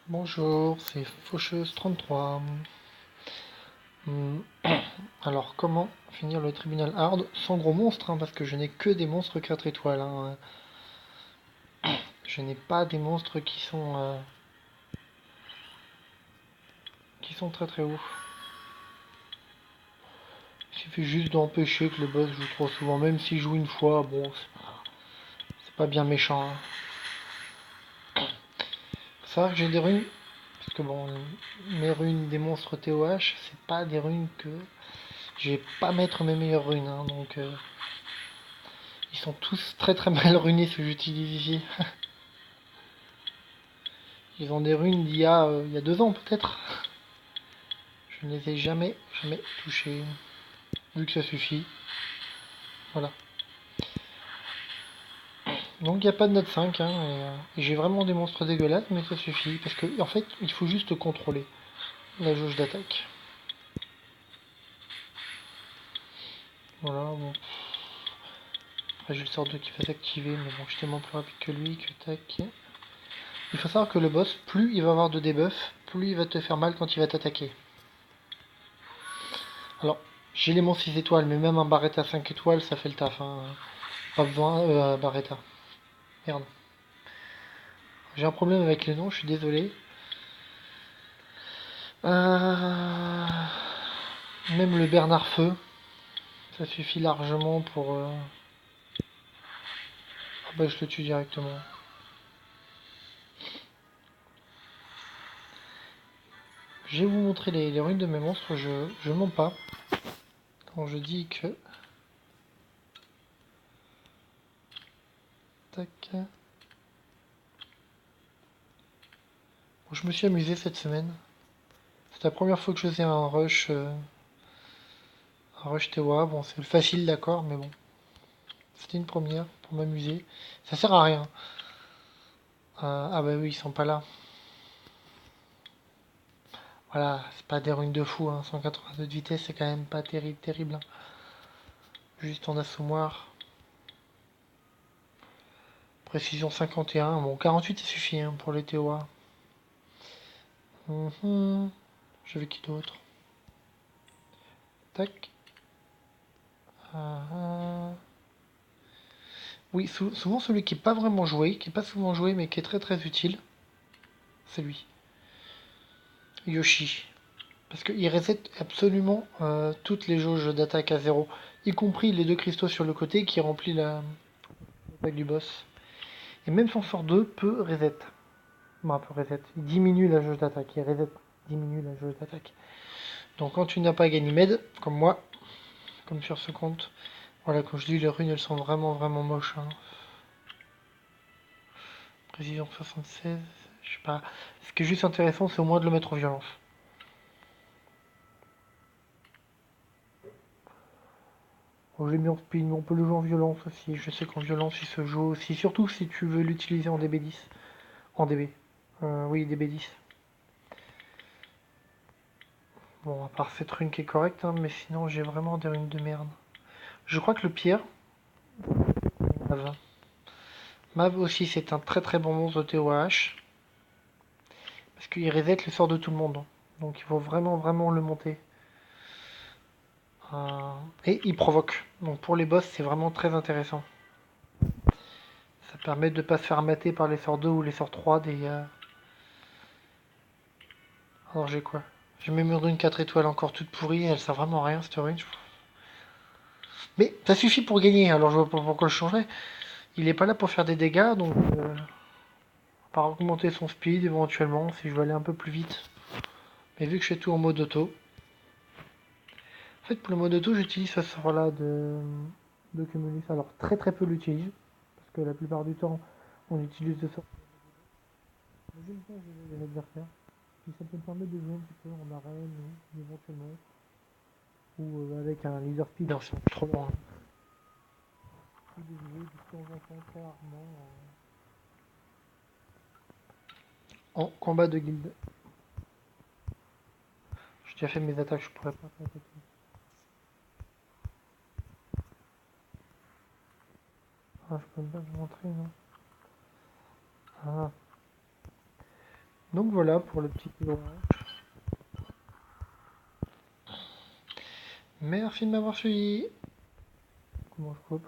Bonjour, c'est Faucheuse33. Alors, comment finir le tribunal hard sans gros monstres, hein, parce que je n'ai que des monstres 4 étoiles. Hein. Je n'ai pas des monstres qui sont très très hauts. Il suffit juste d'empêcher que le boss joue trop souvent, même s'il joue une fois, bon, c'est pas bien méchant. Hein. Faut savoir que j'ai des runes, parce que bon, mes runes des monstres TOH, c'est pas des runes que je vais pas mettre mes meilleures runes, hein, donc ils sont tous très très mal runés ceux que j'utilise ici. Ils ont des runes il y a 2 ans peut-être. Je ne les ai jamais touchés. Vu que ça suffit. Voilà. Donc il n'y a pas de note 5. Hein, et j'ai vraiment des monstres dégueulasses, mais ça suffit. Parce que en fait, il faut juste contrôler la jauge d'attaque. Voilà, bon. Après j'ai le sort 2 qui va s'activer, mais bon, je suis tellement plus rapide que lui que tac. Il faut savoir que le boss, plus il va avoir de debuff, plus il va te faire mal quand il va t'attaquer. Alors, j'ai les monstres 6 étoiles, mais même un Barretta 5 étoiles, ça fait le taf. Hein. Pas besoin, Barretta. Merde. J'ai un problème avec les noms, je suis désolé. Euh, Même le Bernard Feu, ça suffit largement pour... Ah bah je le tue directement. Je vais vous montrer les runes de mes monstres, je mens pas. Quand je dis que... Tac. Bon, je me suis amusé cette semaine. C'est la première fois que je faisais un rush TOA. Bon, c'est facile d'accord, mais bon. C'était une première pour m'amuser. Ça sert à rien. Ah bah oui, ils sont pas là. Voilà, c'est pas des runes de fou, hein. 182 de vitesse, c'est quand même pas terrible. Hein. Juste en assommoir. Précision 51. Bon, 48 ça suffit hein, pour les TOA. J'avais qui d'autre? Tac. Ah, ah. Oui, souvent celui qui est pas vraiment joué, qui est pas souvent joué mais qui est très utile, c'est lui. Yoshi. Parce qu'il reset absolument toutes les jauges d'attaque à zéro, y compris les 2 cristaux sur le côté qui remplit l'attaque du boss. Et même son sort 2 peut reset. Bon, peut reset. Il diminue la jauge d'attaque. Il reset, diminue la jauge d'attaque. Donc quand tu n'as pas Ganymède, comme moi, comme sur ce compte, voilà, quand je dis les runes, elles sont vraiment moches. Hein. Précision 76, je sais pas. Ce qui est juste intéressant, c'est au moins de le mettre en violence. Bon, j'ai mis en speed, mais on peut le jouer en violence aussi. Je sais qu'en violence, il se joue aussi. Surtout si tu veux l'utiliser en DB10. En DB. Oui, DB10. Bon, à part cette rune qui est correcte, hein, mais sinon, j'ai vraiment des runes de merde. Je crois que le pire, Mav. Mav aussi, c'est un très bon monstre de TOH. Parce qu'il reset le sort de tout le monde. Hein. Donc il faut vraiment le monter. Et il provoque. Donc pour les boss, c'est vraiment très intéressant. Ça permet de ne pas se faire mater par les sorts 2 ou les sorts 3 des... Alors j'ai quoi? J'ai même une rune 4 étoiles encore toute pourrie, elle sert vraiment à rien cette rune. Mais ça suffit pour gagner, alors je vois pas pourquoi je changerais. Il est pas là pour faire des dégâts, donc... par augmenter son speed éventuellement, si je veux aller un peu plus vite. Mais vu que je fais tout en mode auto... En fait pour le mode auto, j'utilise ce sort là de Cumulus. Alors très peu l'utilise, parce que la plupart du temps, on utilise ce sort. Mais j'aime bien gérer les adversaires. Puis ça peut me permettre de jouer un petit peu en arène ou éventuellement. Ou avec un leader speed, hein, c'est trop loin. Ou de jouer de temps en temps, très rarement, en combat de guilde. J'ai déjà fait mes attaques, je pourrais pas attaquer. Ah, je peux même pas vous montrer, non. Ah. Donc voilà pour le petit coup. Merci de m'avoir suivi. Comment je coupe?